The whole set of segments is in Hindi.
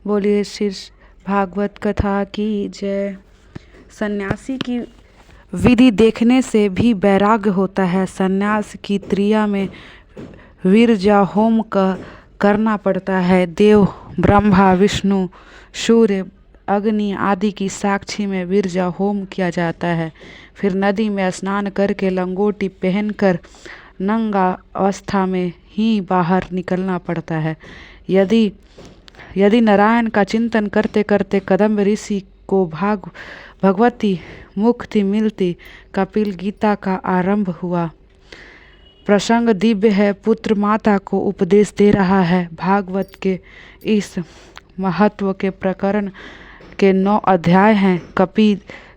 बोलिए श्री भागवत कथा की जय। सन्यासी की विधि देखने से भी वैराग्य होता है। सन्यास की क्रिया में वीर्या होम करना पड़ता है। देव, ब्रह्मा, विष्णु, सूर्य, अग्नि आदि की साक्षी में वीर्या होम किया जाता है। फिर नदी में स्नान करके लंगोटी पहनकर नंगा अवस्था में ही बाहर निकलना पड़ता है। यदि नारायण का चिंतन करते करते कदम्ब ऋषि को भगवती मुक्ति मिलती। कपिल गीता का आरंभ हुआ। प्रसंग दिव्य है। पुत्र माता को उपदेश दे रहा है। भागवत के इस महत्व के प्रकरण के 9 अध्याय हैं।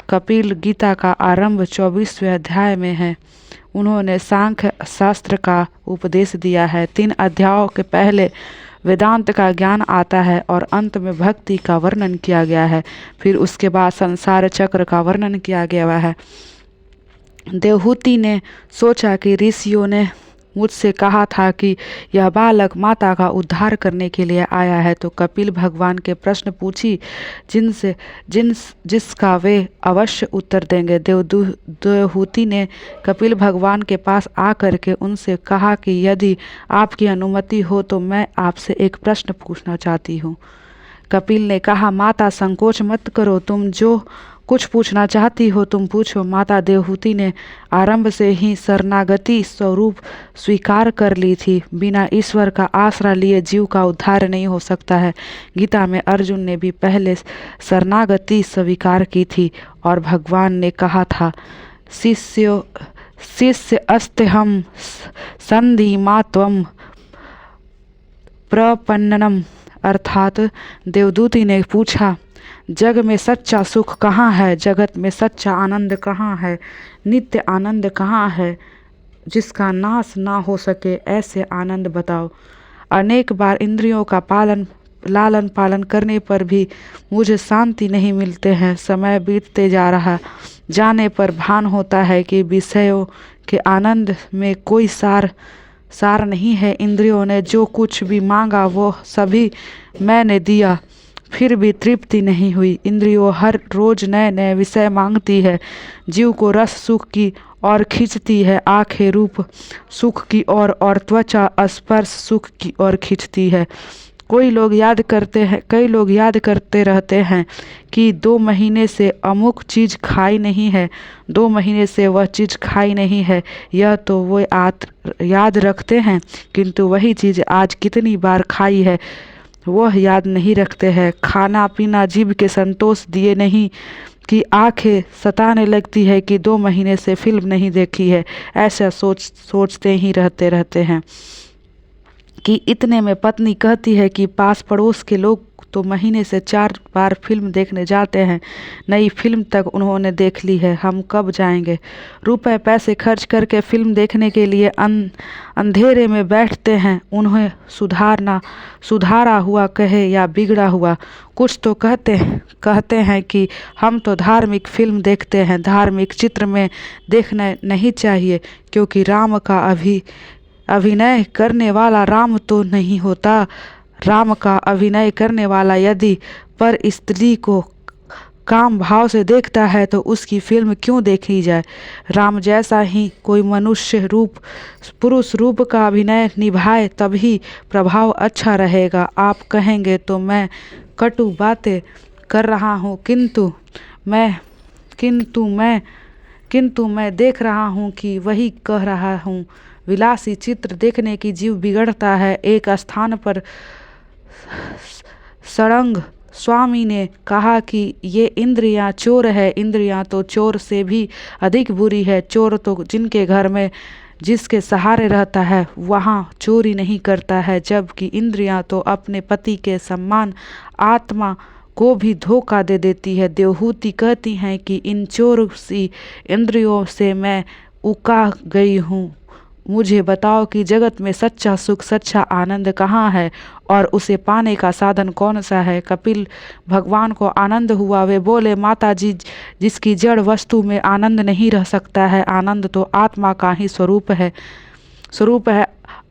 कपिल गीता का आरंभ 24वें अध्याय में है। उन्होंने सांख्य शास्त्र का उपदेश दिया है। 3 अध्यायों के पहले वेदांत का ज्ञान आता है और अंत में भक्ति का वर्णन किया गया है। फिर उसके बाद संसार चक्र का वर्णन किया गया है। देवहूति ने सोचा कि ऋषियों ने मुझसे कहा था कि यह बालक माता का उद्धार करने के लिए आया है, तो कपिल भगवान के प्रश्न पूछी जिसका वे अवश्य उत्तर देंगे। देवहूति ने कपिल भगवान के पास आकर के उनसे कहा कि यदि आपकी अनुमति हो तो मैं आपसे एक प्रश्न पूछना चाहती हूँ। कपिल ने कहा, माता संकोच मत करो, तुम जो कुछ पूछना चाहती हो तुम पूछो। माता देवहूति ने आरंभ से ही शरणागति स्वरूप स्वीकार कर ली थी। बिना ईश्वर का आश्रय लिए जीव का उद्धार नहीं हो सकता है। गीता में अर्जुन ने भी पहले शरणागति स्वीकार की थी और भगवान ने कहा था, शिष्य अस्त्यहम संधि मात्वम प्रपन्नम। अर्थात देवदूति ने पूछा, जग में सच्चा सुख कहाँ है? जगत में सच्चा आनंद कहाँ है? नित्य आनंद कहाँ है जिसका नाश ना हो सके? ऐसे आनंद बताओ। अनेक बार इंद्रियों का लालन पालन करने पर भी मुझे शांति नहीं मिलते हैं। समय बीतते जाने पर भान होता है कि विषयों के आनंद में कोई सार नहीं है। इंद्रियों ने जो कुछ भी मांगा वो सभी मैंने दिया, फिर भी तृप्ति नहीं हुई। इंद्रियों हर रोज नए नए विषय मांगती है। जीव को रस सुख की ओर खींचती है, आंखें रूप सुख की ओर और त्वचा स्पर्श सुख की ओर खींचती है। कई लोग याद करते रहते हैं कि 2 महीने से अमुक चीज खाई नहीं है, 2 महीने से वह चीज खाई नहीं है। यह तो वो याद रखते हैं, किंतु वही चीज आज कितनी बार खाई है वह याद नहीं रखते हैं। खाना पीना जीभ के संतोष दिए नहीं कि आंखें सताने लगती है कि 2 महीने से फिल्म नहीं देखी है। ऐसा सोचते ही रहते हैं कि इतने में पत्नी कहती है कि पास पड़ोस के लोग तो महीने से 4 बार फिल्म देखने जाते हैं, नई फिल्म तक उन्होंने देख ली है, हम कब जाएंगे? रुपए पैसे खर्च करके फिल्म देखने के लिए अंधेरे में बैठते हैं। उन्हें सुधारा हुआ कहे या बिगड़ा हुआ, कुछ तो कहते हैं कि हम तो धार्मिक फिल्म देखते हैं। धार्मिक चित्र में देखना नहीं चाहिए, क्योंकि राम का अभिनय करने वाला राम तो नहीं होता। राम का अभिनय करने वाला यदि पर स्त्री को काम भाव से देखता है तो उसकी फिल्म क्यों देखी जाए? राम जैसा ही कोई मनुष्य रूप पुरुष रूप का अभिनय निभाए तभी प्रभाव अच्छा रहेगा। आप कहेंगे तो मैं कटु बातें कर रहा हूँ, किंतु मैं देख रहा हूँ कि वही कह रहा हूँ। विलासी चित्र देखने की जीव बिगड़ता है। एक स्थान पर सड़ंग स्वामी ने कहा कि ये इंद्रियां चोर है। इंद्रियां तो चोर से भी अधिक बुरी है। चोर तो जिनके घर में जिसके सहारे रहता है वहाँ चोरी नहीं करता है, जबकि इंद्रियां तो अपने पति के सम्मान आत्मा को भी धोखा दे देती है। देवहूति कहती हैं कि इन चोर सी इंद्रियों से मैं उका गई हूँ। मुझे बताओ कि जगत में सच्चा सुख सच्चा आनंद कहाँ है और उसे पाने का साधन कौन सा है? कपिल भगवान को आनंद हुआ। वे बोले, माता जी, जिसकी जड़ वस्तु में आनंद नहीं रह सकता है, आनंद तो आत्मा का ही स्वरूप है।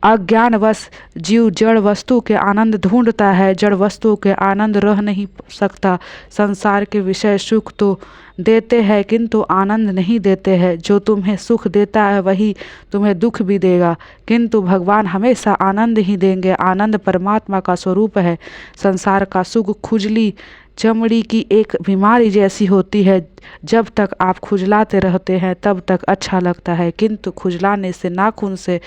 अज्ञानवश जीव जड़ वस्तु के आनंद ढूंढता है, जड़ वस्तु के आनंद रह नहीं सकता। संसार के विषय सुख तो देते हैं किंतु आनंद नहीं देते हैं। जो तुम्हें सुख देता है वही तुम्हें दुख भी देगा, किंतु भगवान हमेशा आनंद ही देंगे। आनंद परमात्मा का स्वरूप है। संसार का सुख खुजली चमड़ी की एक बीमारी जैसी होती है। जब तक आप खुजलाते रहते हैं तब तक अच्छा लगता है, किंतु खुजलाने से नाखून से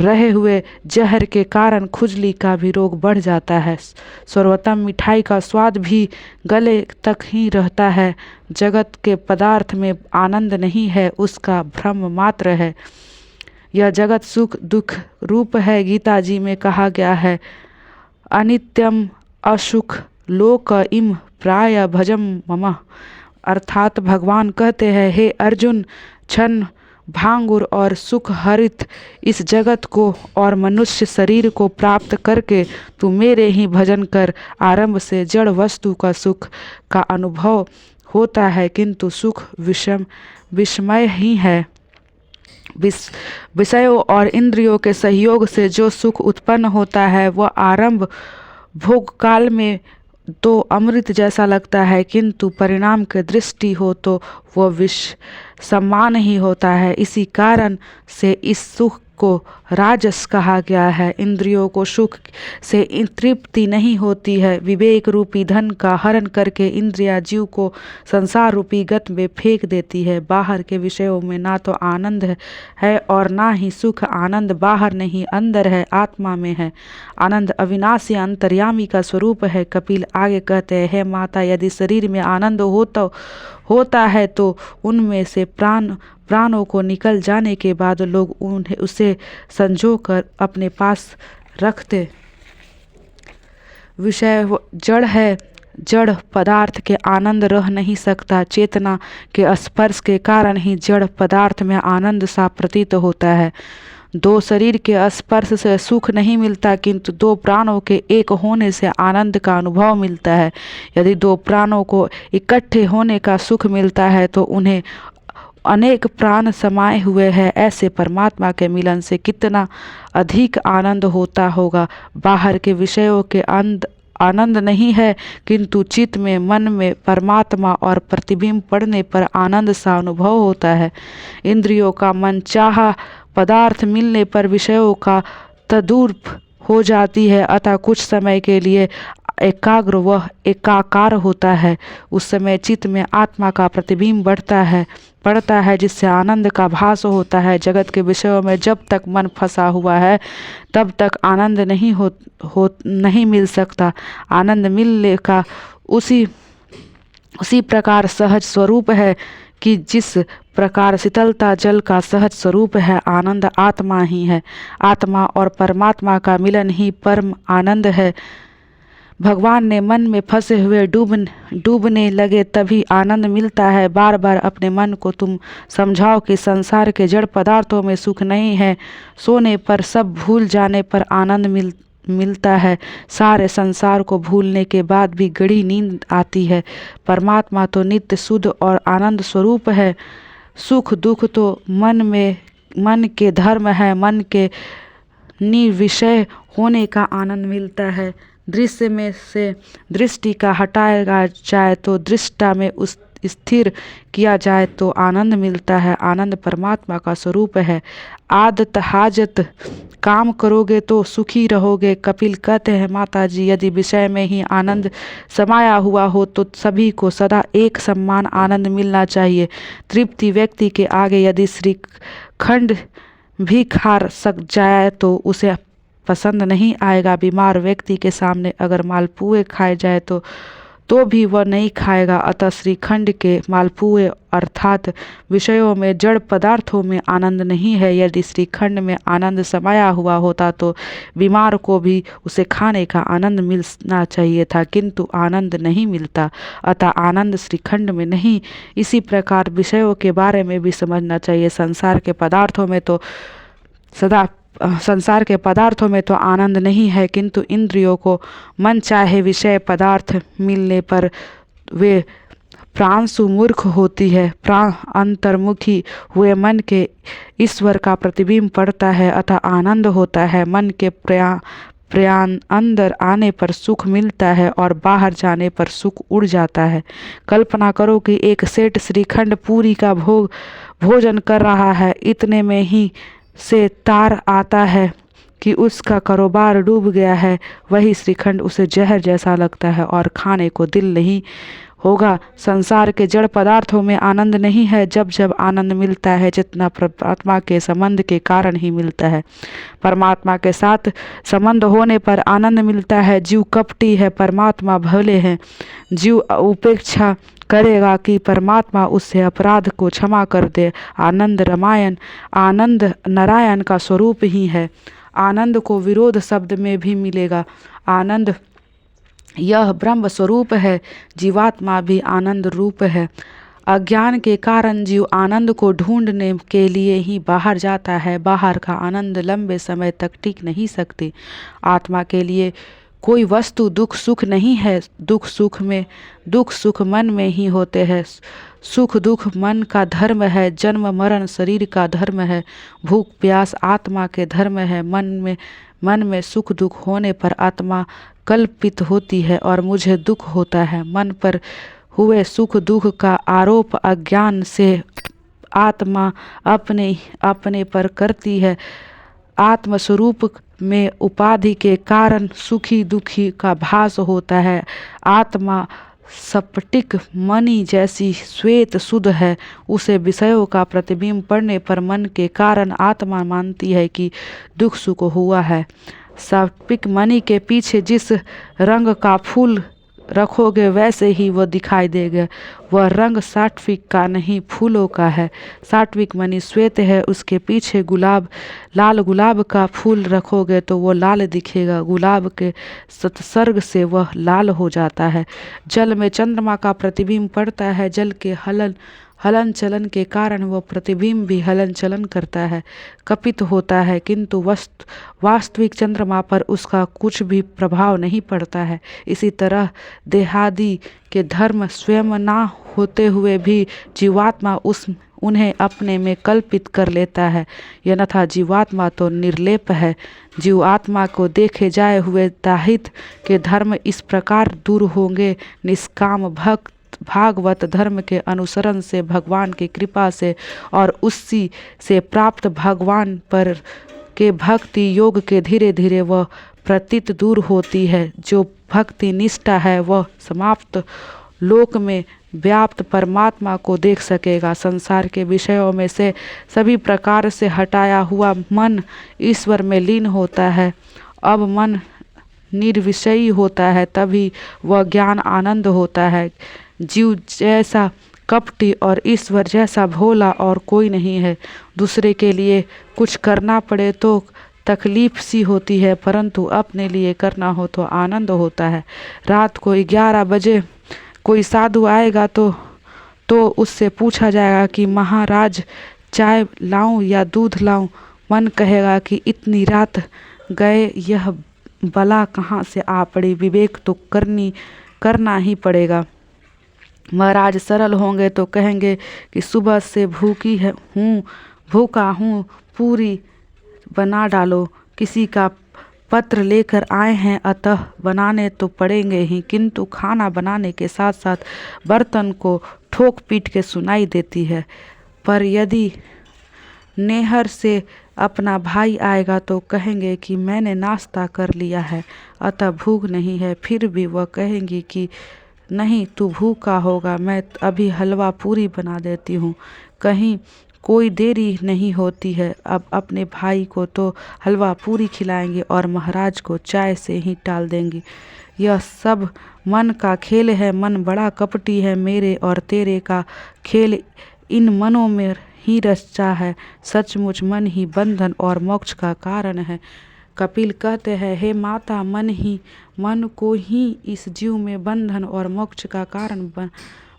रहे हुए जहर के कारण खुजली का भी रोग बढ़ जाता है। सर्वोत्तम मिठाई का स्वाद भी गले तक ही रहता है। जगत के पदार्थ में आनंद नहीं है, उसका भ्रम मात्र है। यह जगत सुख दुख रूप है। गीता जी में कहा गया है, अनित्यम असुख लोक इम प्राय भजम मम। अर्थात भगवान कहते हैं, हे अर्जुन, क्षण भांगुर और सुख हरित इस जगत को और मनुष्य शरीर को प्राप्त करके तू मेरे ही भजन कर। आरंभ से जड़ वस्तु का सुख का अनुभव होता है, किंतु सुख विषमय ही है। विषयों और इंद्रियों के सहयोग से जो सुख उत्पन्न होता है वह आरंभ भोग काल में तो अमृत जैसा लगता है, किंतु परिणाम की दृष्टि हो तो वह विष समान ही होता है। इसी कारण से इस सुख को राजस कहा गया है। इंद्रियों को सुख से तृप्ति नहीं होती है। विवेक रूपी धन का हरण करके इंद्रिया जीव को संसार रूपी गत में फेंक देती है। बाहर के विषयों में ना तो आनंद है और ना ही सुख। आनंद बाहर नहीं अंदर है, आत्मा में है। आनंद अविनाशी अंतर्यामी का स्वरूप है। कपिल आगे कहते हैं, हे माता, यदि शरीर में आनंद होता है तो उनमें से प्राणों को निकल जाने के बाद लोग उसे संजो कर अपने पास रखते। विषय जड़ है, जड़ पदार्थ के आनंद रह नहीं सकता। चेतना के स्पर्श के कारण ही जड़ पदार्थ में आनंद सा प्रतीत होता है। दो शरीर के स्पर्श से सुख नहीं मिलता, किंतु दो प्राणों के एक होने से आनंद का अनुभव मिलता है। यदि दो प्राणों को इकट्ठे होने का सुख मिलता है तो उन्हें अनेक प्राण समाये हुए हैं। ऐसे परमात्मा के मिलन से कितना अधिक आनंद होता होगा। बाहर के विषयों के आनंद नहीं है, किंतु चित्त में मन में परमात्मा और प्रतिबिंब पड़ने पर आनंद सा अनुभव होता है। इंद्रियों का मनचाहा पदार्थ मिलने पर विषयों का तदुर्प हो जाती है, अतः कुछ समय के लिए एकाग्र वह एकाकार होता है। उस समय चित्त में आत्मा का प्रतिबिंब पड़ता है, जिससे आनंद का भास होता है। जगत के विषयों में जब तक मन फंसा हुआ है तब तक आनंद नहीं मिल सकता। आनंद मिलने का उसी प्रकार सहज स्वरूप है कि जिस प्रकार शीतलता जल का सहज स्वरूप है। आनंद आत्मा ही है। आत्मा और परमात्मा का मिलन ही परम आनंद है। भगवान ने मन में फंसे हुए डूबने लगे तभी आनंद मिलता है। बार बार अपने मन को तुम समझाओ कि संसार के जड़ पदार्थों में सुख नहीं है। सोने पर सब भूल जाने पर आनंद मिलता है। सारे संसार को भूलने के बाद भी गहरी नींद आती है। परमात्मा तो नित्य शुद्ध और आनंद स्वरूप है। सुख दुख तो मन के धर्म है। मन के निर्विषय होने का आनंद मिलता है। दृश्य में से दृष्टि का हटाया जाए तो दृष्टा में उस स्थिर किया जाए तो आनंद मिलता है। आनंद परमात्मा का स्वरूप है। आदत हाजत काम करोगे तो सुखी रहोगे। कपिल कहते हैं, माता जी, यदि विषय में ही आनंद समाया हुआ हो तो सभी को सदा एक समान आनंद मिलना चाहिए। तृप्ति व्यक्ति के आगे यदि श्रीखंड भी खा सक जाए तो उसे पसंद नहीं आएगा। बीमार व्यक्ति के सामने अगर मालपुए खाए जाए तो भी वह नहीं खाएगा। अतः श्रीखंड के मालपुए अर्थात विषयों में जड़ पदार्थों में आनंद नहीं है। यदि श्रीखंड में आनंद समाया हुआ होता तो बीमार को भी उसे खाने का आनंद मिलना चाहिए था, किंतु आनंद नहीं मिलता। अतः आनंद श्रीखंड में नहीं। इसी प्रकार विषयों के बारे में भी समझना चाहिए। संसार के पदार्थों में तो आनंद नहीं है, किंतु इंद्रियों को मन चाहे विषय पदार्थ मिलने पर वे प्रांशु मूर्ख होती है। प्राण अंतर्मुखी हुए मन के ईश्वर का प्रतिबिंब पड़ता है अतः आनंद होता है। मन के प्रयाण अंदर आने पर सुख मिलता है और बाहर जाने पर सुख उड़ जाता है। कल्पना करो कि एक सेठ श्रीखंड पूरी का भोजन कर रहा है। इतने में ही से तार आता है कि उसका कारोबार डूब गया है। वही श्रीखंड उसे जहर जैसा लगता है और खाने को दिल नहीं होगा। संसार के जड़ पदार्थों में आनंद नहीं है। जब जब आनंद मिलता है जितना परमात्मा के संबंध के कारण ही मिलता है। परमात्मा के साथ संबंध होने पर आनंद मिलता है। जीव कपटी है, परमात्मा भले हैं। जीव उपेक्षा करेगा कि परमात्मा उससे अपराध को क्षमा कर दे। आनंद नारायण का स्वरूप ही है। आनंद को विरोध शब्द में भी मिलेगा। आनंद यह ब्रह्म स्वरूप है। जीवात्मा भी आनंद रूप है। अज्ञान के कारण जीव आनंद को ढूंढने के लिए ही बाहर जाता है। बाहर का आनंद लंबे समय तक टिक नहीं सकती। आत्मा के लिए कोई वस्तु दुख सुख नहीं है। दुख सुख मन में ही होते हैं। सुख दुख मन का धर्म है। जन्म मरण शरीर का धर्म है। भूख प्यास आत्मा के धर्म है। मन में सुख दुख होने पर आत्मा कल्पित होती है और मुझे दुख होता है। मन पर हुए सुख दुख का आरोप अज्ञान से आत्मा अपने पर करती है। आत्मस्वरूप में उपाधि के कारण सुखी दुखी का भास होता है। आत्मा स्फटिक मणि जैसी श्वेत शुद्ध है। उसे विषयों का प्रतिबिंब पड़ने पर मन के कारण आत्मा मानती है कि दुख सुख हुआ है। स्फटिक मणि के पीछे जिस रंग का फूल रखोगे वैसे ही वह दिखाई देगा। वह रंग सात्विक का नहीं फूलों का है। सात्विक मणि श्वेत है। उसके पीछे लाल गुलाब का फूल रखोगे तो वो लाल दिखेगा। गुलाब के संसर्ग से वह लाल हो जाता है। जल में चंद्रमा का प्रतिबिंब पड़ता है। जल के हलन चलन के कारण वह प्रतिबिंब भी हलन चलन करता है, कपित होता है, किंतु वास्तविक चंद्रमा पर उसका कुछ भी प्रभाव नहीं पड़ता है। इसी तरह देहादि के धर्म स्वयं ना होते हुए भी जीवात्मा उन्हें अपने में कल्पित कर लेता है। अन्यथा जीवात्मा तो निर्लेप है। जीवात्मा को देखे जाए हुए दाहित के धर्म इस प्रकार दूर होंगे। निष्काम भक्त भागवत धर्म के अनुसरण से, भगवान की कृपा से और उसी से प्राप्त भगवान पर के भक्ति योग के धीरे धीरे वह प्रतीत दूर होती है। जो भक्ति निष्ठा है वह समाप्त लोक में व्याप्त परमात्मा को देख सकेगा। संसार के विषयों में से सभी प्रकार से हटाया हुआ मन ईश्वर में लीन होता है। अब मन निर्विषयी होता है, तभी वह ज्ञान आनंद होता है। जीव जैसा कपटी और ईश्वर जैसा भोला और कोई नहीं है। दूसरे के लिए कुछ करना पड़े तो तकलीफ सी होती है, परंतु अपने लिए करना हो तो आनंद होता है। रात को 11 बजे कोई साधु आएगा तो उससे पूछा जाएगा कि महाराज चाय लाऊं या दूध लाऊं। मन कहेगा कि इतनी रात गए यह बला कहाँ से आ पड़ी, विवेक तो करना ही पड़ेगा। महाराज सरल होंगे तो कहेंगे कि सुबह से भूखा हूँ, पूरी बना डालो। किसी का पत्र लेकर आए हैं अतः बनाने तो पड़ेंगे ही, किंतु खाना बनाने के साथ साथ बर्तन को ठोक पीट के सुनाई देती है। पर यदि नेहर से अपना भाई आएगा तो कहेंगे कि मैंने नाश्ता कर लिया है अतः भूख नहीं है। फिर भी वह कहेंगी कि नहीं तू भूखा होगा, मैं अभी हलवा पूरी बना देती हूँ। कहीं कोई देरी नहीं होती है। अब अपने भाई को तो हलवा पूरी खिलाएंगे और महाराज को चाय से ही टाल देंगी। यह सब मन का खेल है। मन बड़ा कपटी है। मेरे और तेरे का खेल इन मनों में ही रचा है। सचमुच मन ही बंधन और मोक्ष का कारण है। कपिल कहते हैं, हे माता, मन को ही इस जीव में बंधन और मोक्ष का कारण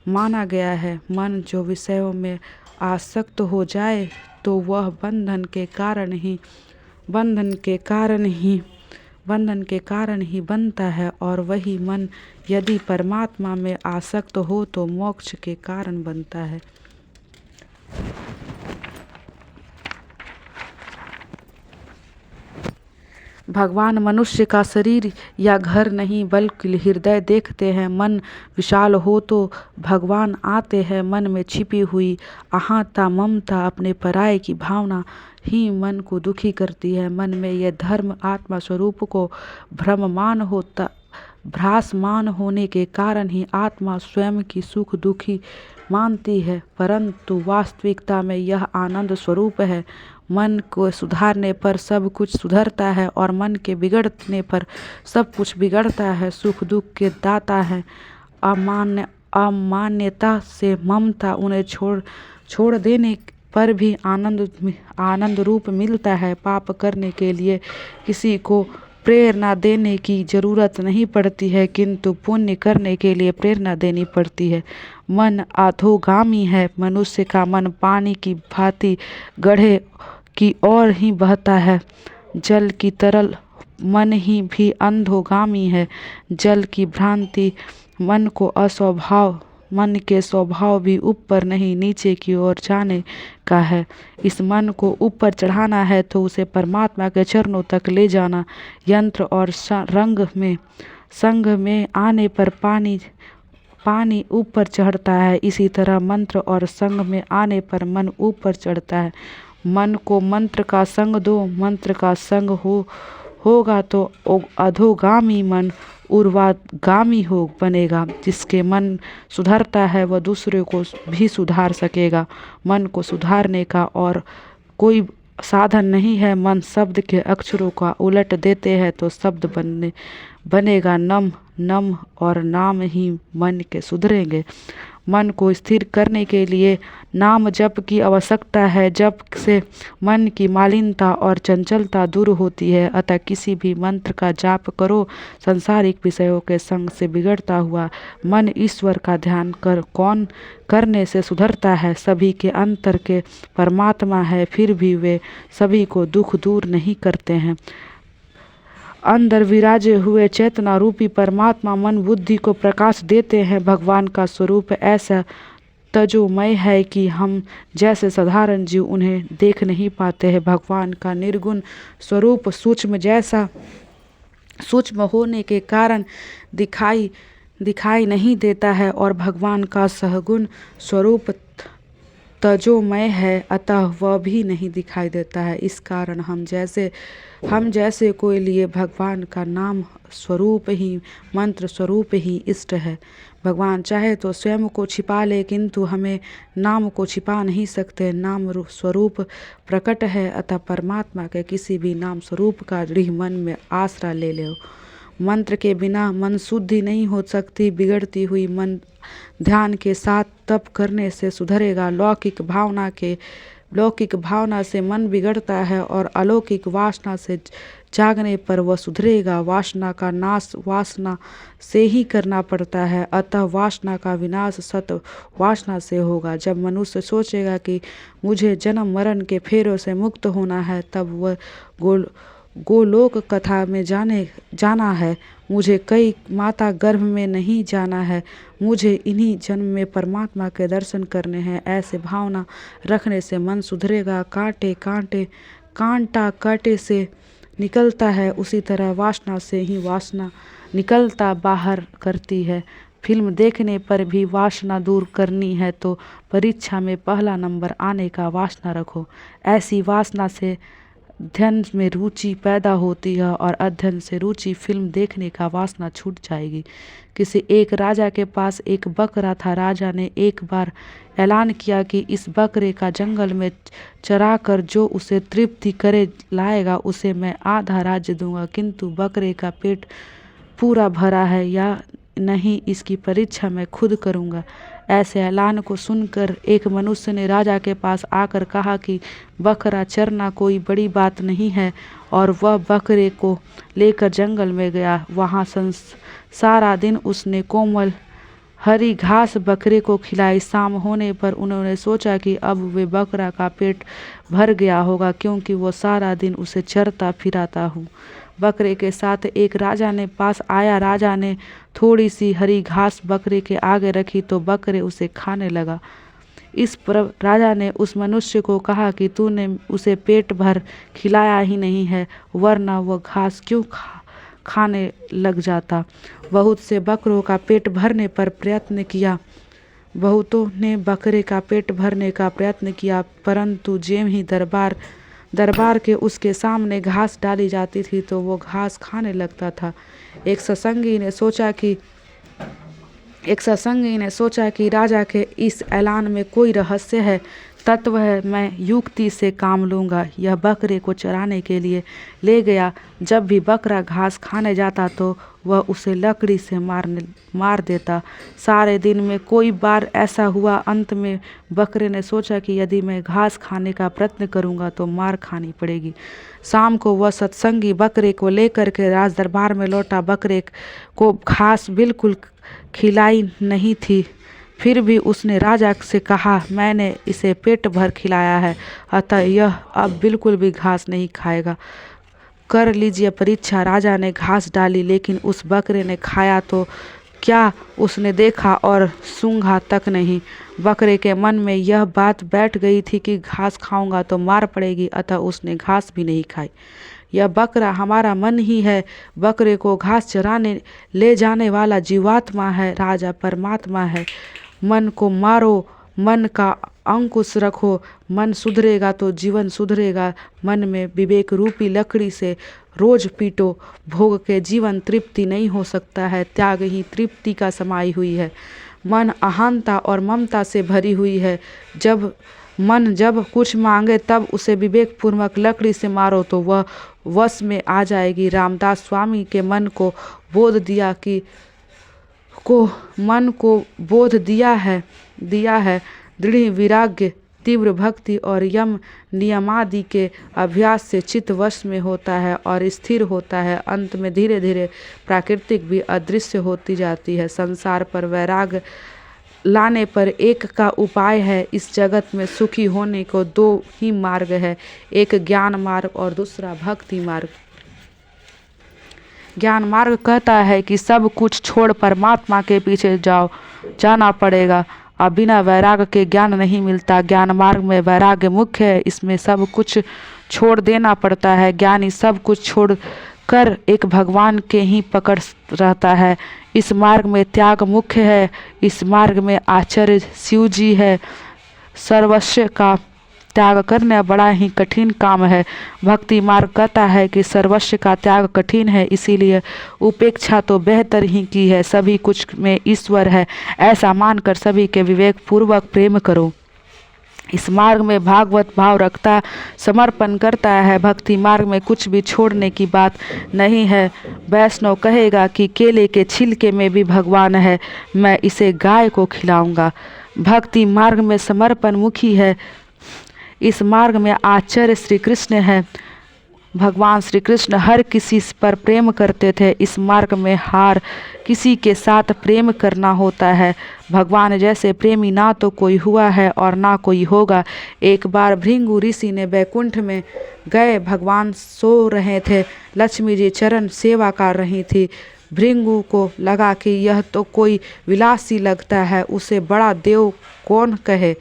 माना गया है। मन जो विषयों में आसक्त हो जाए तो वह बंधन के कारण ही बंधन के कारण ही बनता है, और वही मन यदि परमात्मा में आसक्त हो तो मोक्ष के कारण बनता है। भगवान मनुष्य का शरीर या घर नहीं बल्कि हृदय देखते हैं। मन विशाल हो तो भगवान आते हैं। मन में छिपी हुई अहंता, ममता, अपने पराये की भावना ही मन को दुखी करती है। मन में यह धर्म आत्मा स्वरूप को भ्रासमान होने के कारण ही आत्मा स्वयं की सुख दुखी मानती है, परंतु वास्तविकता में यह आनंद स्वरूप है। मन को सुधारने पर सब कुछ सुधरता है, और मन के बिगड़ने पर सब कुछ बिगड़ता है। सुख दुख के दाता है। अमान्यता से ममता, उन्हें छोड़ देने पर भी आनंद रूप मिलता है। पाप करने के लिए किसी को प्रेरणा देने की जरूरत नहीं पड़ती है, किंतु पुण्य करने के लिए प्रेरणा देनी पड़ती है। मन अधोगामी है। मनुष्य का मन पानी की भांति गड्ढे की ओर ही बहता है। जल की तरल मन ही भी अंधोगामी है। जल की भ्रांति मन के स्वभाव भी ऊपर नहीं नीचे की ओर जाने का है। इस मन को ऊपर चढ़ाना है तो उसे परमात्मा के चरणों तक ले जाना। यंत्र और संग में आने पर पानी ऊपर चढ़ता है, इसी तरह मंत्र और संग में आने पर मन ऊपर चढ़ता है। मन को मंत्र का संग दो। मंत्र का संग होगा तो अधोगामी मन ऊर्ध्वगामी बनेगा। जिसके मन सुधरता है वह दूसरे को भी सुधार सकेगा। मन को सुधारने का और कोई साधन नहीं है। मन शब्द के अक्षरों का उलट देते हैं तो शब्द बनेगा नम, और नाम ही मन के सुधरेंगे। मन को स्थिर करने के लिए नाम जप की आवश्यकता है। जप से मन की मालिनता और चंचलता दूर होती है। अतः किसी भी मंत्र का जाप करो। सांसारिक विषयों के संग से बिगड़ता हुआ मन ईश्वर का ध्यान करने से सुधरता है। सभी के अंतर के परमात्मा है, फिर भी वे सभी को दुख दूर नहीं करते हैं। अंदर विराजे हुए चेतना रूपी परमात्मा मन बुद्धि को प्रकाश देते हैं। भगवान का स्वरूप ऐसा तेजोमय है कि हम जैसे साधारण जीव उन्हें देख नहीं पाते हैं। भगवान का निर्गुण स्वरूप सूक्ष्म होने के कारण दिखाई नहीं देता है, और भगवान का सहगुण स्वरूप तेजोमय है, अतः वह भी नहीं दिखाई देता है। इस कारण हम जैसे कोई लिए भगवान का नाम स्वरूप ही, मंत्र स्वरूप ही इष्ट है। भगवान चाहे तो स्वयं को छिपा ले, किंतु हमें नाम को छिपा नहीं सकते। नाम स्वरूप प्रकट है, अतः परमात्मा के किसी भी नाम स्वरूप का दृढ़ मन में आसरा ले लो। मंत्र के बिना मन शुद्धि नहीं हो सकती। बिगड़ती हुई मन ध्यान के साथ तप करने से सुधरेगा। लौकिक भावना से मन बिगड़ता है, और अलौकिक वासना से जागने पर वह सुधरेगा। वासना का नाश वासना से ही करना पड़ता है, अतः वासना का विनाश सत वासना से होगा। जब मनुष्य सोचेगा कि मुझे जन्म मरण के फेरों से मुक्त होना है, तब वह गोलोक कथा में जाना है। मुझे कई माता गर्भ में नहीं जाना है, मुझे इन्हीं जन्म में परमात्मा के दर्शन करने हैं। ऐसे भावना रखने से मन सुधरेगा। कांटा कांटे से निकलता है, उसी तरह वासना से ही वासना निकलता बाहर करती है। फिल्म देखने पर भी वासना दूर करनी है तो परीक्षा में पहला नंबर आने का वासना रखो। ऐसी वासना से अध्ययन में रुचि पैदा होती है, और अध्ययन से रुचि फिल्म देखने का वासना छूट जाएगी। किसी एक राजा के पास एक बकरा था। राजा ने एक बार ऐलान किया कि इस बकरे का जंगल में चराकर जो उसे तृप्ति करे लाएगा, उसे मैं आधा राज्य दूंगा, किंतु बकरे का पेट पूरा भरा है या नहीं इसकी परीक्षा मैं खुद करूंगा। ऐसे ऐलान को सुनकर एक मनुष्य ने राजा के पास आकर कहा कि बकरा चरना कोई बड़ी बात नहीं है, और वह बकरे को लेकर जंगल में गया। वहाँ सारा दिन उसने कोमल हरी घास बकरे को खिलाई। शाम होने पर उन्होंने सोचा कि अब वे बकरा का पेट भर गया होगा, क्योंकि वो सारा दिन उसे चरता फिराता हूँ। बकरे के साथ एक राजा ने पास आया। राजा ने थोड़ी सी हरी घास बकरे के आगे रखी तो बकरे उसे खाने लगा। इस पर राजा ने उस मनुष्य को कहा कि तूने उसे पेट भर खिलाया ही नहीं है, वरना वह घास क्यों खाने लग जाता। बहुत से बकरों का पेट भरने पर प्रयत्न किया, बहुतों ने बकरे का पेट भरने का प्रयत्न किया, परंतु ज्यों ही दरबार के उसके सामने घास डाली जाती थी तो वो घास खाने लगता था। एक सत्संगी ने सोचा कि राजा के इस ऐलान में कोई रहस्य है, तत्व है, मैं युक्ति से काम लूँगा। यह बकरे को चराने के लिए ले गया। जब भी बकरा घास खाने जाता तो वह उसे लकड़ी से मार देता। सारे दिन में कोई बार ऐसा हुआ। अंत में बकरे ने सोचा कि यदि मैं घास खाने का प्रयत्न करूँगा तो मार खानी पड़ेगी। शाम को वह सत्संगी बकरे को लेकर के राज दरबार में लौटा। बकरे को घास बिल्कुल खिलाई नहीं थी, फिर भी उसने राजा से कहा, मैंने इसे पेट भर खिलाया है, अतः यह अब बिल्कुल भी घास नहीं खाएगा। कर लीजिए परीक्षा। राजा ने घास डाली, लेकिन उस बकरे ने खाया तो क्या उसने देखा और सूंघा तक नहीं। बकरे के मन में यह बात बैठ गई थी कि घास खाऊंगा तो मार पड़ेगी, अतः उसने घास भी नहीं खाई। यह बकरा हमारा मन ही है। बकरे को घास चराने ले जाने वाला जीवात्मा है, राजा परमात्मा है। मन को मारो, मन का अंकुश रखो, मन सुधरेगा तो जीवन सुधरेगा। मन में विवेक रूपी लकड़ी से रोज पीटो। भोग के जीवन तृप्ति नहीं हो सकता है, त्याग ही तृप्ति का समाई हुई है। मन अहंता और ममता से भरी हुई है। जब कुछ मांगे तब उसे विवेक पूर्वक लकड़ी से मारो तो वह वश में आ जाएगी। रामदास स्वामी के मन को बोध दिया है। दृढ़ वैराग्य, तीव्र भक्ति और यम नियमादि के अभ्यास से चित्त वश में होता है और स्थिर होता है। अंत में धीरे धीरे प्राकृतिक भी अदृश्य होती जाती है। संसार पर वैराग्य लाने पर एक का उपाय है। इस जगत में सुखी होने को दो ही मार्ग है, एक ज्ञान मार्ग और दूसरा भक्ति मार्ग। ज्ञान मार्ग कहता है कि सब कुछ छोड़ परमात्मा के पीछे जाना पड़ेगा। अब बिना वैराग्य के ज्ञान नहीं मिलता। ज्ञान मार्ग में वैराग्य मुख्य है, इसमें सब कुछ छोड़ देना पड़ता है। ज्ञानी सब कुछ छोड़ कर एक भगवान के ही पकड़ रहता है। इस मार्ग में त्याग मुख्य है। इस मार्ग में आचार्य शिव जी है। सर्वस्व का त्याग करना बड़ा ही कठिन काम है। भक्ति मार्ग कहता है कि सर्वस्व का त्याग कठिन है, इसीलिए उपेक्षा तो बेहतर ही की है। सभी कुछ में ईश्वर है, ऐसा मानकर सभी के विवेक पूर्वक प्रेम करो। इस मार्ग में भागवत भाव रखता समर्पण करता है। भक्ति मार्ग में कुछ भी छोड़ने की बात नहीं है। वैष्णव कहेगा कि केले के छिलके में भी भगवान है, मैं इसे गाय को खिलाऊंगा। भक्ति मार्ग में समर्पण मुखी है। इस मार्ग में आचार्य श्री कृष्ण है। भगवान श्री कृष्ण हर किसी पर प्रेम करते थे। इस मार्ग में हर किसी के साथ प्रेम करना होता है। भगवान जैसे प्रेमी ना तो कोई हुआ है और ना कोई होगा। एक बार भृंगु ऋषि ने वैकुंठ में गए। भगवान सो रहे थे, लक्ष्मी जी चरण सेवा कर रही थी। भृंगु को लगा कि यह तो कोई विलासी लगता है, उसे बड़ा देव कौन कहे।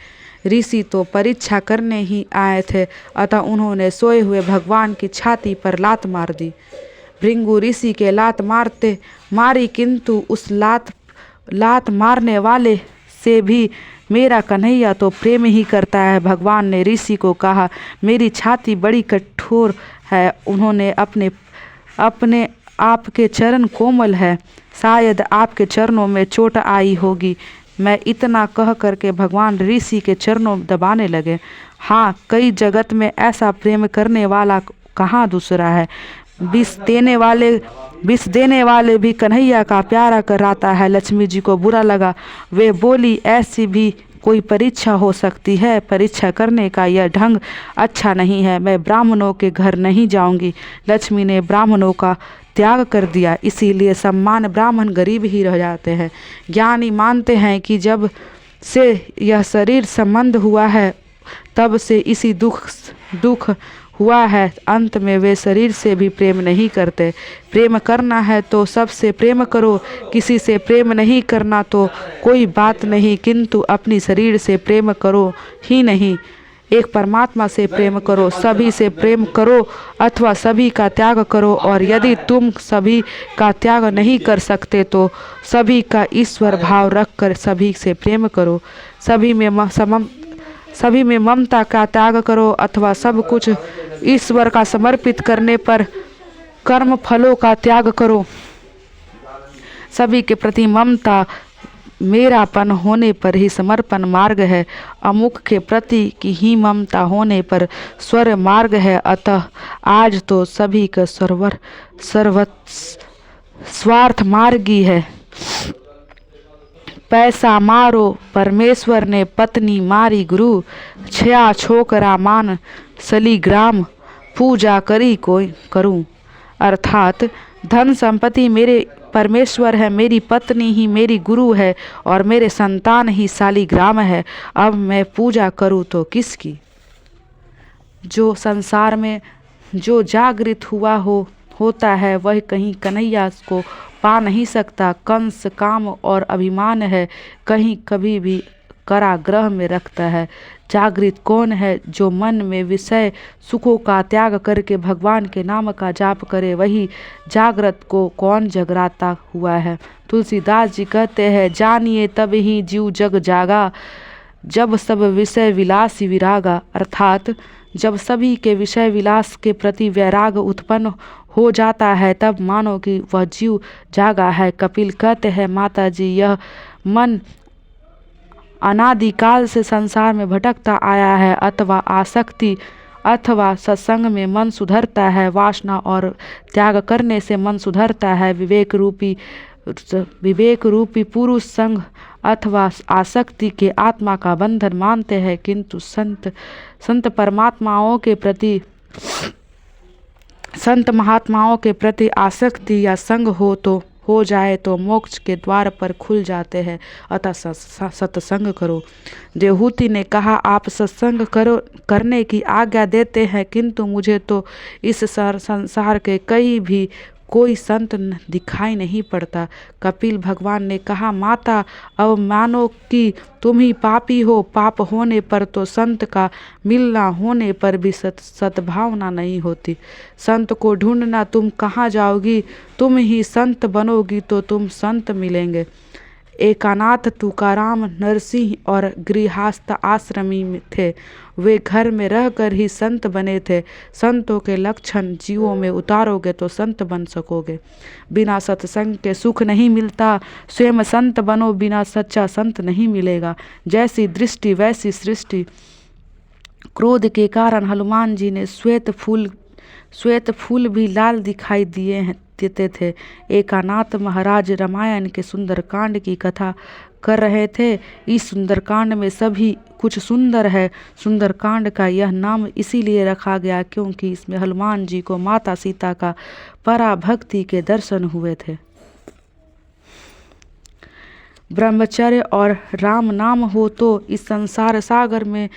ऋषि तो परीक्षा करने ही आए थे, अतः उन्होंने सोए हुए भगवान की छाती पर लात मार दी। भृंगु ऋषि के लात मारी, किंतु उस लात मारने वाले से भी मेरा कन्हैया तो प्रेम ही करता है। भगवान ने ऋषि को कहा, मेरी छाती बड़ी कठोर है। उन्होंने अपने आपके चरण कोमल है, शायद आपके चरणों में चोट आई होगी। मैं इतना कह करके भगवान ऋषि के चरणों दबाने लगे। हाँ, कई जगत में ऐसा प्रेम करने वाला कहाँ दूसरा है। विष देने वाले भी कन्हैया का प्यारा कराता है। लक्ष्मी जी को बुरा लगा। वे बोली, ऐसी भी कोई परीक्षा हो सकती है? परीक्षा करने का यह ढंग अच्छा नहीं है। मैं ब्राह्मणों के घर नहीं जाऊंगी। लक्ष्मी ने ब्राह्मणों का त्याग कर दिया, इसीलिए सम्मान ब्राह्मण गरीब ही रह जाते हैं। ज्ञानी मानते हैं कि जब से यह शरीर संबंध हुआ है तब से इसी दुख हुआ है, अंत में वे शरीर से भी प्रेम नहीं करते। प्रेम करना है तो सबसे प्रेम करो, किसी से प्रेम नहीं करना तो कोई बात नहीं, किंतु अपनी शरीर से प्रेम करो ही नहीं। एक परमात्मा से प्रेम करो, सभी से प्रेम करो अथवा सभी का त्याग करो, और यदि तुम सभी का त्याग नहीं कर सकते तो सभी का ईश्वर भाव रखकर सभी से प्रेम करो। सभी में ममता का त्याग करो अथवा सब कुछ ईश्वर का समर्पित करने पर कर्म फलों का त्याग करो। सभी के प्रति ममता मेरापन होने पर ही समर्पण मार्ग है, अमुक के प्रति की ही ममता होने पर स्वर मार्ग है। अतः आज तो सभी का स्वार्थ मार्गी है। पैसा मारो परमेश्वर ने पत्नी मारी गुरु, छया छोकरा मान सलीग्राम पूजा करी कोई करूं। अर्थात धन संपत्ति मेरे परमेश्वर है, मेरी पत्नी ही मेरी गुरु है और मेरे संतान ही शालिग्राम है। अब मैं पूजा करूं तो किसकी? जो संसार में जो जागृत हुआ होता है वह कहीं कन्हैया को पा नहीं सकता। कंस काम और अभिमान है, कहीं कभी भी कारागृह में रखता है। जागृत कौन है? जो मन में विषय सुखों का त्याग करके भगवान के नाम का जाप करे, वही जागृत को कौन जगराता हुआ है। तुलसीदास जी कहते हैं, जानिए तब ही जीव जग जागा, जब सब विषय विलास विरागा। अर्थात जब सभी के विषय विलास के प्रति वैराग उत्पन्न हो जाता है तब मानो कि वह जीव जागा है। कपिल कहते हैं, माता जी यह मन अनादिकाल से संसार में भटकता आया है, अथवा आसक्ति अथवा सत्संग में मन सुधरता है, वासना और त्याग करने से मन सुधरता है। विवेक रूपी पुरुष संग अथवा आसक्ति के आत्मा का बंधन मानते हैं, किंतु संत महात्माओं के प्रति आसक्ति या संग हो जाए तो मोक्ष के द्वार पर खुल जाते हैं। अतः सत्संग करो। देवहूति ने कहा, आप सत्संग करने की आज्ञा देते हैं, किंतु मुझे तो इस संसार के कोई संत दिखाई नहीं पड़ता। कपिल भगवान ने कहा, माता अब मानो कि तुम ही पापी हो। पाप होने पर तो संत का मिलना होने पर भी सद्भावना नहीं होती। संत को ढूंढना तुम कहाँ जाओगी? तुम ही संत बनोगी तो तुम संत मिलेंगे। एकानाथ तुकाराम नरसिंह और गृहस्थ आश्रमी थे। वे घर में रहकर ही संत बने थे। संतों के लक्षण जीवों में उतारोगे तो संत बन सकोगे। बिना सत्संग के सुख नहीं मिलता। स्वयं संत बनो, बिना सच्चा संत नहीं मिलेगा। जैसी दृष्टि वैसी सृष्टि। क्रोध के कारण हनुमान जी ने श्वेत फूल भी लाल दिखाई देते थे। एकानाथ महाराज रामायण के सुंदरकांड की कथा कर रहे थे। इस सुंदरकांड में सभी कुछ सुंदर है। सुंदरकांड का यह नाम इसीलिए रखा गया क्योंकि इसमें हनुमान जी को माता सीता का पराभक्ति के दर्शन हुए थे। ब्रह्मचर्य और राम नाम हो तो इस संसार सागर में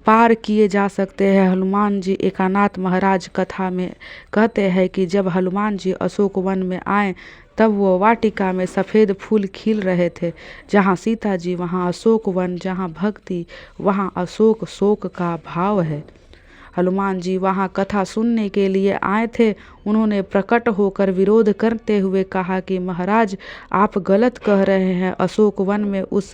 पार किए जा सकते हैं। हनुमान जी एकानाथ महाराज कथा में कहते हैं कि जब हनुमान जी अशोक वन में आए तब वो वाटिका में सफ़ेद फूल खिल रहे थे। जहाँ सीता जी वहाँ अशोक वन, जहाँ भक्ति वहाँ अशोक शोक का भाव है। हनुमान जी वहाँ कथा सुनने के लिए आए थे। उन्होंने प्रकट होकर विरोध करते हुए कहा कि महाराज आप गलत कह रहे हैं। अशोक वन में उस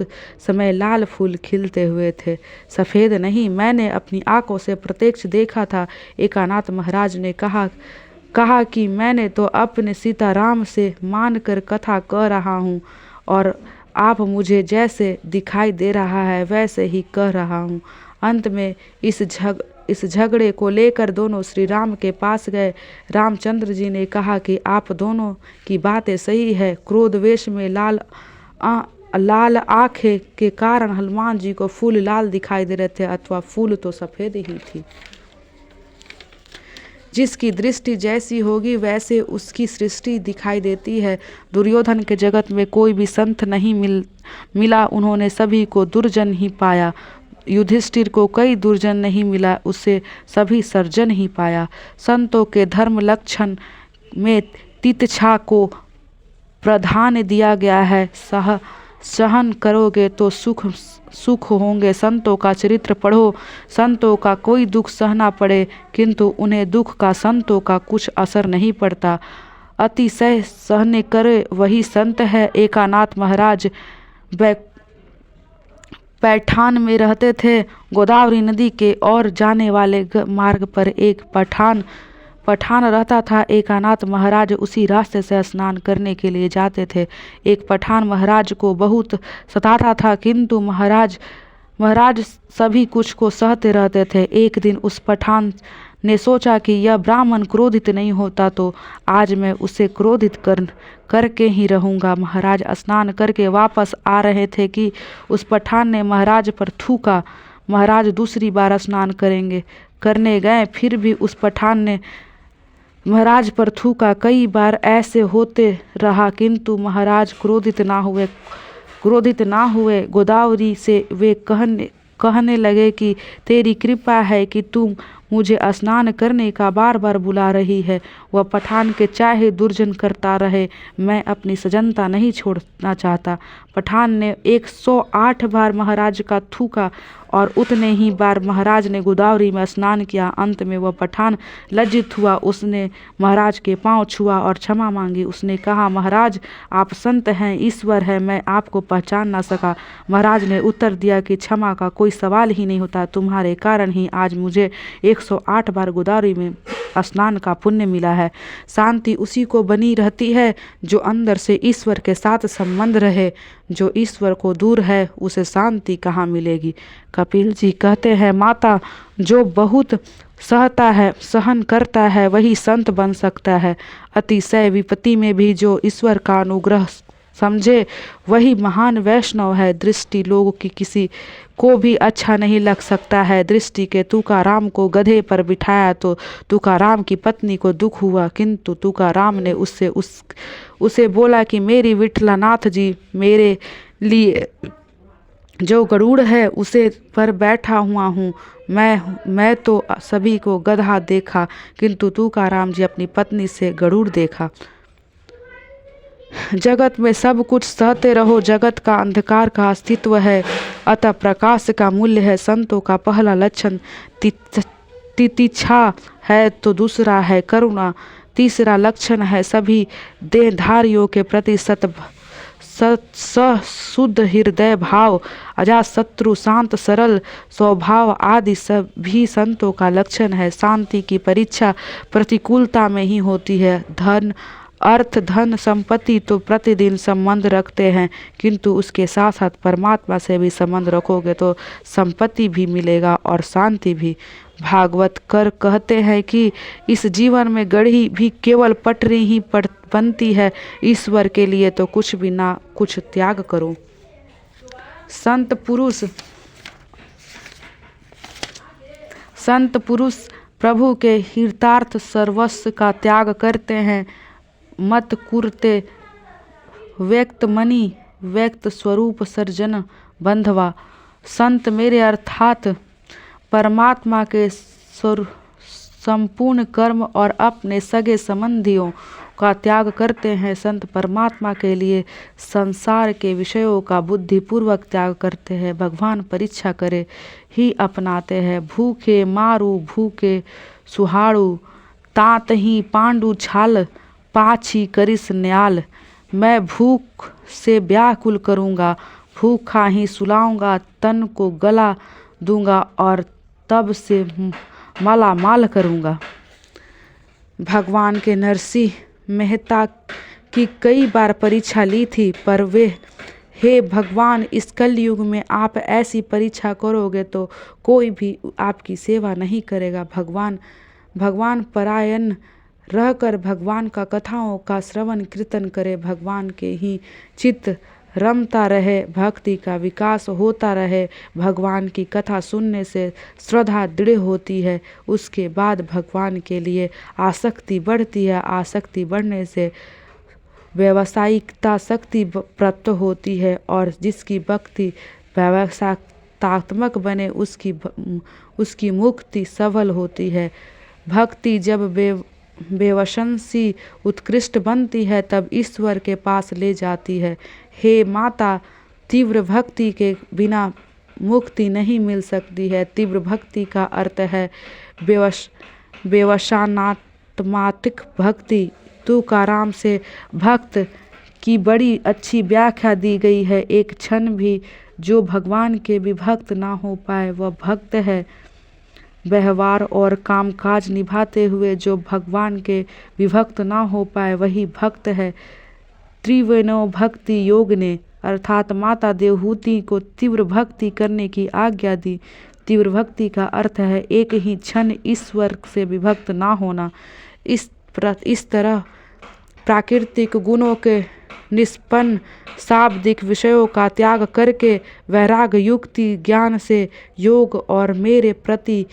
समय लाल फूल खिलते हुए थे, सफ़ेद नहीं। मैंने अपनी आंखों से प्रत्यक्ष देखा था। एकानाथ महाराज ने कहा कि मैंने तो अपने सीताराम से मानकर कथा कह रहा हूँ और आप मुझे जैसे दिखाई दे रहा है वैसे ही कह रहा हूँ। अंत में इस झगड़े को लेकर दोनों श्री राम के पास गए। रामचंद्र जी ने कहा कि आप दोनों की बातें सही है। क्रोध वेश में लाल आंखें के कारण हनुमान जी को फूल लाल दिखाई दे रहे थे, अथवा फूल तो सफ़ेद ही थी। जिसकी दृष्टि जैसी होगी वैसे उसकी सृष्टि दिखाई देती है। दुर्योधन के जगत में कोई भी संत नहीं मिला। उन्होंने सभी को दुर्जन ही पाया। युधिष्ठिर को कई दुर्जन नहीं मिला, उसे सभी सर्जन ही पाया। संतों के धर्म लक्षण में तितिक्षा को प्राधान्य दिया गया है। सहन करोगे तो सुख होंगे। संतों का चरित्र पढ़ो। संतों का कोई दुख सहना पड़े किंतु उन्हें दुख का संतों का कुछ असर नहीं पड़ता। अतिशय सहने करे वही संत है। एकानाथ महाराज पैठान में रहते थे। गोदावरी नदी के ओर जाने वाले मार्ग पर एक पठान रहता था। एकानाथ महाराज उसी रास्ते से स्नान करने के लिए जाते थे। एक पठान महाराज को बहुत सताता था किंतु महाराज सभी कुछ को सहते रहते थे। एक दिन उस पठान ने सोचा कि यह ब्राह्मण क्रोधित नहीं होता तो आज मैं उसे क्रोधित करके ही रहूँगा। महाराज स्नान करके वापस आ रहे थे कि उस पठान ने महाराज पर थूका। महाराज दूसरी बार स्नान करने गए, फिर भी उस पठान ने महाराज पर थूका। कई बार ऐसे होते रहा किंतु महाराज क्रोधित ना हुए। गोदावरी से वे कहने लगे कि तेरी कृपा है कि तुम मुझे स्नान करने का बार बार बुला रही है। वह पठान के चाहे दुर्जन करता रहे, मैं अपनी सजनता नहीं छोड़ना चाहता। पठान ने 108 बार महाराज का थूका और उतने ही बार महाराज ने गोदावरी में स्नान किया। अंत में वह पठान लज्जित हुआ। उसने महाराज के पांव छुआ और क्षमा मांगी। उसने कहा, महाराज आप संत हैं, ईश्वर है, मैं आपको पहचान ना सका। महाराज ने उत्तर दिया कि क्षमा का कोई सवाल ही नहीं होता। तुम्हारे कारण ही आज मुझे 108 बार गोदावरी में स्नान का पुण्य मिला है। शांति उसी को बनी रहती है जो अंदर से ईश्वर के साथ संबंध रहे। जो ईश्वर को दूर है उसे शांति कहाँ मिलेगी। कपिल जी कहते हैं, माता जो बहुत सहन करता है वही संत बन सकता है। अतिशय विपत्ति में भी जो ईश्वर का अनुग्रह समझे वही महान वैष्णव है। दृष्टि लोगों की किसी को भी अच्छा नहीं लग सकता है। दृष्टि के तुकाराम को गधे पर बिठाया तो तुकाराम की पत्नी को दुख हुआ किंतु तुकाराम ने उसे बोला कि मेरी विठलानाथ जी, मेरे लिए जो गरुड़ है उसे पर बैठा हुआ हूँ। मैं तो सभी को गधा देखा किंतु तुकाराम जी अपनी पत्नी से गरुड़ देखा। जगत में सब कुछ सहते रहो। जगत का अंधकार का अस्तित्व है, अतः प्रकाश का मूल्य है। संतों का पहला लक्षण तितिक्षा है तो दूसरा है करुणा, तीसरा लक्षण है सभी देहधारियों के प्रति शुद्ध हृदय भाव, अजात शत्रु, शांत सरल स्वभाव आदि सभी संतों का लक्षण है। शांति की परीक्षा प्रतिकूलता में ही होती है। धन संपत्ति तो प्रतिदिन संबंध रखते हैं किंतु उसके साथ साथ परमात्मा से भी संबंध रखोगे तो संपत्ति भी मिलेगा और शांति भी। भागवत कर कहते हैं कि इस जीवन में गढ़ी भी केवल पटरी ही बनती है। ईश्वर के लिए तो कुछ भी ना कुछ त्याग करो। संत पुरुष प्रभु के हितार्थ सर्वस्व का त्याग करते हैं। मत कुरते व्यक्त मणि व्यक्त स्वरूप सर्जन बंधवा। संत मेरे अर्थात परमात्मा के संपूर्ण कर्म और अपने सगे संबंधियों का त्याग करते हैं। संत परमात्मा के लिए संसार के विषयों का बुद्धिपूर्वक त्याग करते हैं। भगवान परीक्षा करे ही अपनाते हैं। भूखे मारू भूखे सुहाड़ू, तात ही पांडु छाल पाछी करिस न्याल। मैं भूख से व्याकुल करूँगा, भूखा ही सुलाऊंगा, तन को गला दूंगा और तब से मालामाल करूँगा। भगवान के नरसिंह मेहता की कई बार परीक्षा ली थी पर वे, हे भगवान, इस कलयुग में आप ऐसी परीक्षा करोगे तो कोई भी आपकी सेवा नहीं करेगा। भगवान परायण रहकर भगवान का कथाओं का श्रवण कीर्तन करे। भगवान के ही चित्त रमता रहे, भक्ति का विकास होता रहे। भगवान की कथा सुनने से श्रद्धा दृढ़ होती है, उसके बाद भगवान के लिए आसक्ति बढ़ती है। आसक्ति बढ़ने से व्यावसायिकता शक्ति प्राप्त होती है और जिसकी भक्ति भक्तात्मक बने उसकी मुक्ति सफल होती है। भक्ति जब बेवसन सी उत्कृष्ट बनती है तब ईश्वर के पास ले जाती है। हे माता, तीव्र भक्ति के बिना मुक्ति नहीं मिल सकती है। तीव्र भक्ति का अर्थ है बेवसानात्मातिक भक्ति। तुकाराम से भक्त की बड़ी अच्छी व्याख्या दी गई है। एक क्षण भी जो भगवान के विभक्त ना हो पाए वह भक्त है। व्यवहार और कामकाज निभाते हुए जो भगवान के विभक्त ना हो पाए वही भक्त है। त्रिवेणो भक्ति योग ने अर्थात माता देवहूति को तीव्र भक्ति करने की आज्ञा दी। तीव्र भक्ति का अर्थ है एक ही क्षण ईश्वर से विभक्त ना होना। इस तरह प्राकृतिक गुणों के निष्पन्न शाब्दिक विषयों का त्याग करके वैराग्य युक्ति ज्ञान से योग और मेरे प्रति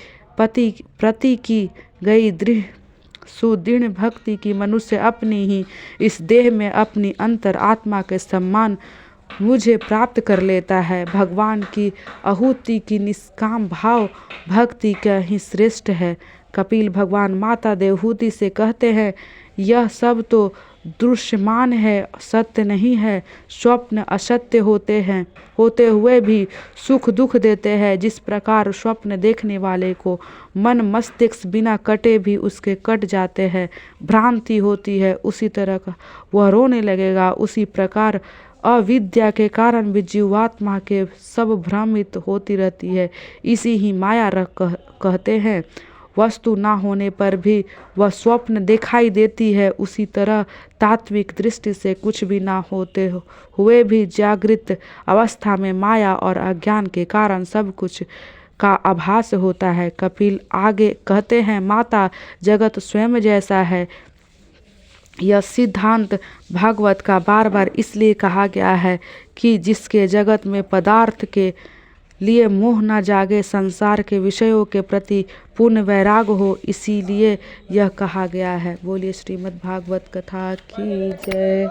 की गई दृढ़ सुदृढ़ भक्ति की मनुष्य अपनी ही इस देह में अपनी अंतर आत्मा के सम्मान मुझे प्राप्त कर लेता है। भगवान की आहुति की निष्काम भाव भक्ति का ही श्रेष्ठ है। कपिल भगवान माता देवहूति से कहते हैं, यह सब तो दृश्यमान है, सत्य नहीं है। स्वप्न असत्य होते हुए भी सुख दुख देते हैं। जिस प्रकार स्वप्न देखने वाले को मन मस्तिष्क बिना कटे भी उसके कट जाते हैं, भ्रांति होती है, उसी तरह वह रोने लगेगा। उसी प्रकार अविद्या के कारण भी जीवात्मा के सब भ्रमित होती रहती है। इसी ही माया कहते हैं। वस्तु ना होने पर भी वह स्वप्न दिखाई देती है। उसी तरह तात्विक दृष्टि से कुछ भी ना होते हुए भी जागृत अवस्था में माया और अज्ञान के कारण सब कुछ का आभास होता है। कपिल आगे कहते हैं, माता जगत स्वयं जैसा है। यह सिद्धांत भागवत का बार बार इसलिए कहा गया है कि जिसके जगत में पदार्थ के लिए मोह न जागे, संसार के विषयों के प्रति पूर्ण वैराग हो, इसीलिए यह कहा गया है। बोलिए श्रीमद् भागवत कथा की जय।